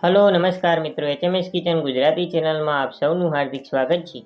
Hello नमस्कार मित्रों, HMS kitchen Gujarati channel में आप सौનું हार्दिक स्वागत છે।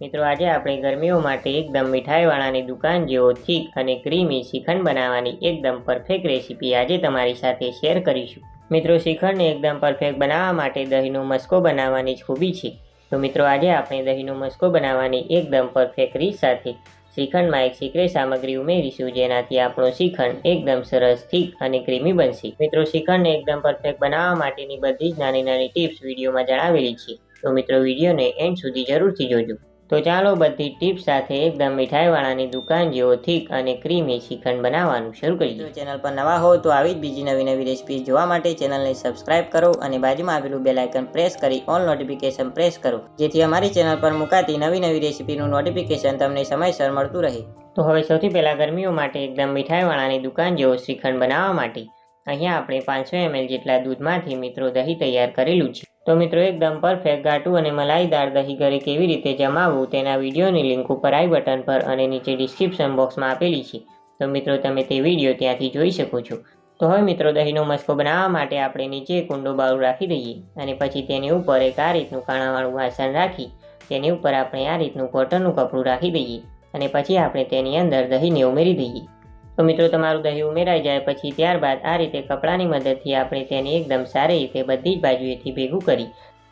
મિત્રો આજે આપણે ગરમીઓ માટે એકદમ મીઠાઈવાળાની દુકાન જેવો થીક અને ક્રીમી શ્રીખંડ બનાવવાની એકદમ પરફેક્ટ રેસીપી આજે તમારી સાથે શેર કરીશું। મિત્રો શ્રીખંડને એકદમ પરફેક્ટ બનાવવા માટે દહીંનો મસ્કો બનાવવાની જ ખૂબી છે। તો મિત્રો આજે આપણે દહીંનો મસ્કો બનાવવાની એકદમ પરફેક્ટ રીત સાથે શ્રીખંડમાં એક સિક્રેટ સામગ્રી ઉમેરીશું, જેનાથી આપણો શ્રીખંડ એકદમ સરસ થીક અને ક્રીમી બનશે। મિત્રો શ્રીખંડને એકદમ પરફેક્ટ બનાવવા માટેની બધી જ નાની નાની ટિપ્સ વિડીયોમાં જણાવેલી છે, તો મિત્રો વિડીયોને એન્ડ સુધી જરૂરથી જોજો। તો ચાલો બધી ટિપ્સ સાથે એકદમ મીઠાઈવાળાની દુકાન જેવો થીક અને ક્રીમી શ્રીખંડ બનાવવાનું શરૂ કરીએ। ચેનલ પર નવા હો તો આવી જ બીજી નવી નવી રેસિપી જોવા માટે ચેનલને સબસ્ક્રાઇબ કરો અને બાજુમાં આવેલું બેલ આઇકન પ્રેસ કરી ઓલ નોટિફિકેશન પ્રેસ કરો, જેથી અમારી ચેનલ પર મુકાતી નવી નવી રેસિપીનું નોટિફિકેશન તમને સમયસર મળતું રહે। તો હવે સૌથી પહેલાં ગરમીઓ માટે એકદમ મીઠાઈવાળાની દુકાન જેવો શ્રીખંડ બનાવવા માટે અહીંયા આપણે 500 ml જેટલા દૂધમાંથી મિત્રો દહીં તૈયાર કરેલું છે। તો મિત્રો એકદમ પરફેક્ટ ઘાટું અને મલાઈદાર દહીં ઘરે કેવી રીતે જમાવવું તેના વિડીયોની લિંક ઉપર આઈ બટન પર અને નીચે ડિસ્ક્રિપ્શન બોક્સમાં આપેલી છે, તો મિત્રો તમે તે વિડીયો ત્યાંથી જોઈ શકો છો। તો હવે મિત્રો દહીંનો મસ્કો બનાવવા માટે આપણે નીચે એક ઊંડો બાઉલ રાખી દઈએ અને પછી તેની ઉપર એક આ રીતનું કાણાવાળું વાસણ રાખી તેની ઉપર આપણે આ રીતનું કોટનનું કપડું રાખી દઈએ અને પછી આપણે તેની અંદર દહીંને ઉમેરી દઈએ। તો મિત્રો તમારું દહીં ઉમેરાઈ જાય પછી ત્યારબાદ આ રીતે કપડાની મદદથી આપણે તેને એકદમ સારી રીતે બધી જ બાજુએથી ભેગું કરી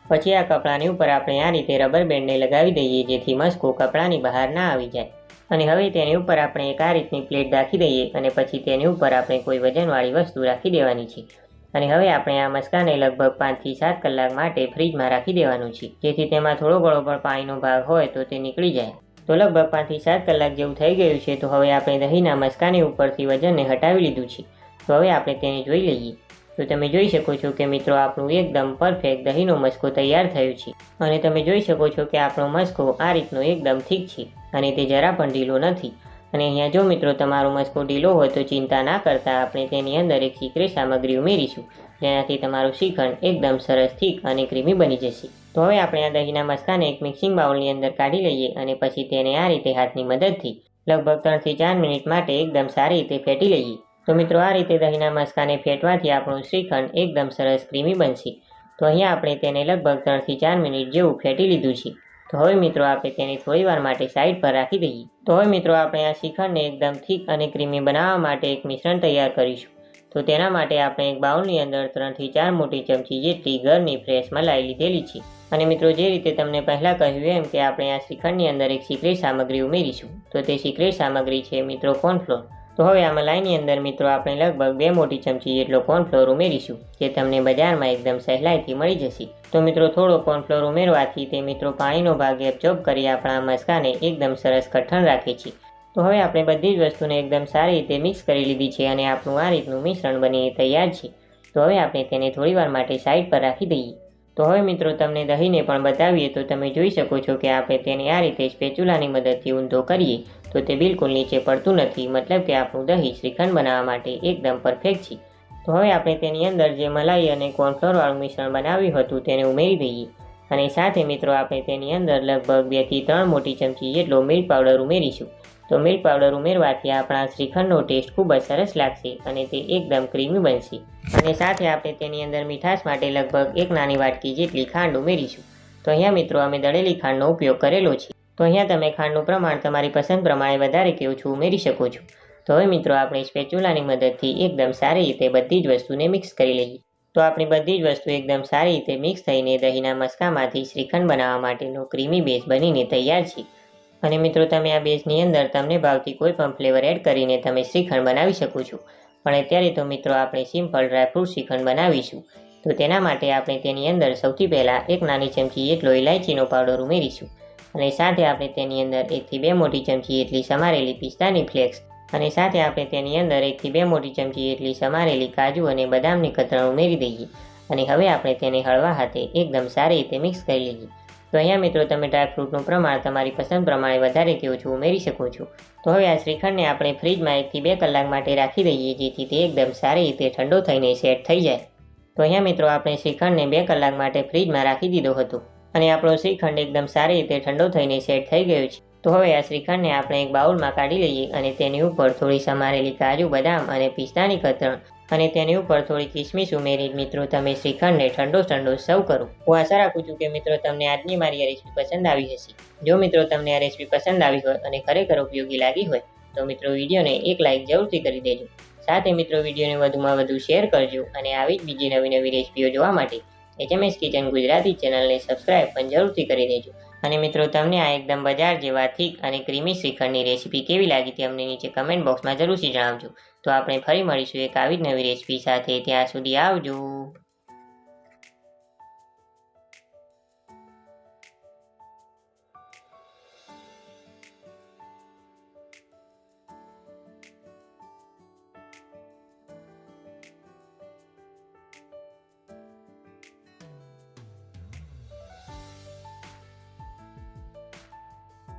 પછી આ કપડાની ઉપર આપણે આ રીતે રબર બેન્ડને લગાવી દઈએ, જેથી મસ્કો કપડાની બહાર ના આવી જાય। અને હવે તેની ઉપર આપણે એક આ રીતની પ્લેટ રાખી દઈએ અને પછી તેની ઉપર આપણે કોઈ વજનવાળી વસ્તુ રાખી દેવાની છે અને હવે આપણે આ મસ્કાને લગભગ 5 થી 7 કલાક માટે ફ્રીજમાં રાખી દેવાનું છે, જેથી તેમાં થોડો ઘણો પણ પાણીનો ભાગ હોય તો તે નીકળી જાય। તો લગભગ 5 થી 7 કલાક જેવું થઈ ગયું છે। તો હવે આપણે દહીંના મસ્કાની ઉપરથી વજનને હટાવી લીધું છે, તો હવે આપણે તેને જોઈ લઈએ। તો તમે જોઈ શકો છો કે મિત્રો આપણું એકદમ પરફેક્ટ દહીંનો મસ્કો તૈયાર થયો છે અને તમે જોઈ શકો છો કે આપણો મસ્કો આ રીતનો એકદમ થીક છે અને તે જરા પણ ઢીલો નથી। અને અહીંયા જો મિત્રો તમારો મસ્કો ઢીલો હોય તો ચિંતા ના કરતા આપણે તેની અંદર એક સિક્રેટ સામગ્રી ઉમેરીશું, જેનાથી તમારું શ્રીખંડ એકદમ સરસ થીક અને ક્રીમી બની જશે। તો હવે આપણે આ દહીંના મસ્કાને એક મિક્સિંગ બાઉલની અંદર કાઢી લઈએ અને પછી તેને આ રીતે હાથની મદદથી લગભગ 3 થી 4 મિનિટ માટે એકદમ સારી રીતે ફેટી લઈએ। તો મિત્રો આ રીતે દહીંના મસ્કાને ફેટવાથી આપણું શ્રીખંડ એકદમ સરસ ક્રીમી બનશે। તો અહીંયા આપણે તેને લગભગ 3 થી 4 મિનિટ જેવું ફેટી લીધું છે। તો હવે મિત્રો આપણે તેને થોડી વાર માટે સાઈડ પર રાખી દઈએ। તો હવે મિત્રો આપણે આ શ્રીખંડને એકદમ થીક અને ક્રીમી બનાવવા માટે એક મિશ્રણ તૈયાર કરીશું। તો તેના માટે આપણે એક બાઉલની અંદર 3 થી 4 મોટી ચમચી જેટલી ઘરની ફ્રેશ મલાઈ લીધેલી છે અને મિત્રો જે રીતે તમને પહેલાં કહ્યું એમ કે આપણે આ શ્રીખંડની અંદર એક સિક્રેટ સામગ્રી ઉમેરીશું, તો તે સિક્રેટ સામગ્રી છે મિત્રો કોર્નફ્લોર। તો હવે આ મલાઈની અંદર મિત્રો આપણે લગભગ 2 મોટી ચમચી જેટલો કોર્નફ્લોર ઉમેરીશું, જે તમને બજારમાં એકદમ સહેલાઈથી મળી જશે। તો મિત્રો થોડો કોર્નફ્લોર ઉમેરવાથી તે મિત્રો પાણીનો ભાગ એબ્ઝોર્બ કરી આપણા મસ્કાને એકદમ સરસ કઠણ રાખે છે। તો હવે આપણે બધી જ વસ્તુને એકદમ સારી રીતે મિક્સ કરી લીધી છે અને આપણું આ રીતનું મિશ્રણ બનીને તૈયાર છે। તો હવે આપણે તેને થોડીવાર માટે સાઈડ પર રાખી દઈએ। તો હવે મિત્રો તમને દહીંને પણ બતાવીએ તો તમે જોઈ શકો છો કે આપણે તેને આ રીતે સ્પેચ્યુલાની મદદથી ઊંધો કરીએ તો તે બિલકુલ નીચે પડતું નથી, મતલબ કે આપણું દહીં શ્રીખંડ બનાવવા માટે એકદમ પરફેક્ટ છે। તો હવે આપણે તેની અંદર જે મલાઈ અને કોર્નફ્લોરવાળું મિશ્રણ બનાવ્યું હતું તેને ઉમેરી દઈએ અને સાથે મિત્રો આપણે તેની અંદર લગભગ 2 થી 3 મોટી ચમચી જેટલો મિલ્ક પાવડર ઉમેરીશું। તો મિલ્ક પાવડર ઉમેરવાથી આપણા શ્રીખંડનો ટેસ્ટ ખૂબ જ સરસ લાગશે અને તે એકદમ ક્રીમી બનશે। અને સાથે આપણે તેની અંદર મીઠાશ માટે લગભગ 1 નાની વાટકી જેટલી ખાંડ ઉમેરીશું। તો અહીંયા મિત્રો અમે દળેલી ખાંડનો ઉપયોગ કરેલો છે, તો અહીંયા તમે ખાંડનું પ્રમાણ તમારી પસંદ પ્રમાણે વધારે કે ઓછું ઉમેરી શકો છો। તો હવે મિત્રો આપણે સ્પેચ્યુલાની મદદથી એકદમ સારી રીતે બધી જ વસ્તુને મિક્સ કરી લઈએ। તો આપણી બધી જ વસ્તુ એકદમ સારી રીતે મિક્સ થઈને દહીંના મસ્કામાંથી શ્રીખંડ બનાવવા માટેનો ક્રીમી બેઝ બનીને તૈયાર છે। અને મિત્રો તમે આ બેઝની અંદર તમને ભાવતી કોઈ પણ ફ્લેવર એડ કરીને તમે શ્રીખંડ બનાવી શકો છો, પણ અત્યારે તો મિત્રો આપણે સિમ્પલ ડ્રાયફ્રૂટ શ્રીખંડ બનાવીશું। તો તેના માટે આપણે તેની અંદર સૌથી પહેલાં 1 નાની ચમચી જેટલો ઇલાયચીનો પાવડર ઉમેરીશું અને સાથે આપણે તેની અંદર 1 થી 2 મોટી ચમચી જેટલી સમારેલી પિસ્તાની ફ્લેક્સ અને સાથે આપણે તેની અંદર 1 થી 2 મોટી ચમચી જેટલી સમારેલી કાજુ અને બદામની કતરણ ઉમેરી દઈએ અને હવે આપણે તેને હળવા હાથે એકદમ સારી રીતે મિક્સ કરી લઈએ। તો અહીંયા મિત્રો તમે ડ્રાયફ્રૂટનું પ્રમાણ તમારી પસંદ પ્રમાણે વધારે કે ઓછું ઉમેરી શકો છો। તો હવે આ શ્રીખંડને આપણે ફ્રીજમાં 1 થી 2 કલાક માટે રાખી દઈએ, જેથી તે એકદમ સારી રીતે ઠંડો થઈને સેટ થઈ જાય। તો અહીંયા મિત્રો આપણે શ્રીખંડને 2 કલાક માટે ફ્રીજમાં રાખી દીધો હતો અને આપણો શ્રીખંડ એકદમ સારી રીતે ઠંડો થઈને સેટ થઈ ગયો છે। તો હવે આ શ્રીખંડને આપણે એક બાઉલમાં કાઢી લઈએ અને તેની ઉપર થોડી સમારેલી કાજુ બદામ અને પિસ્તાની કતરણ અને તેની ઉપર થોડી કિસમિસ ઉમેરી મિત્રો તમે શ્રીખંડને ઠંડો સર્વ કરો. હું આશા રાખું છું કે મિત્રો તમને આજની મારી આ રેસીપી પસંદ આવી હશે. જો મિત્રો તમને આ રેસીપી પસંદ આવી હોય અને ખરેખર ઉપયોગી લાગી હોય તો મિત્રો વિડીયોને એક લાઇક જરૂરથી કરી દેજો. સાથે મિત્રો વિડીયોને વધુમાં વધુ શેર કરજો અને આવી જ બીજી નવી રેસીપીઓ જોવા માટે HMS કિચન ગુજરાતી ચેનલને સબસ્ક્રાઇબ પણ જરૂરથી કરી દેજો. અને મિત્રો તમને આ એકદમ બજાર જેવા થીક અને ક્રીમી શ્રીખંડની રેસીપી કેવી લાગી તે અમને નીચે કમેન્ટ બોક્સમાં જરૂરથી જણાવજો. તો આપણે ફરી મળીશું એક આવી જ નવી રેસીપી સાથે. ત્યાં સુધી આવજો.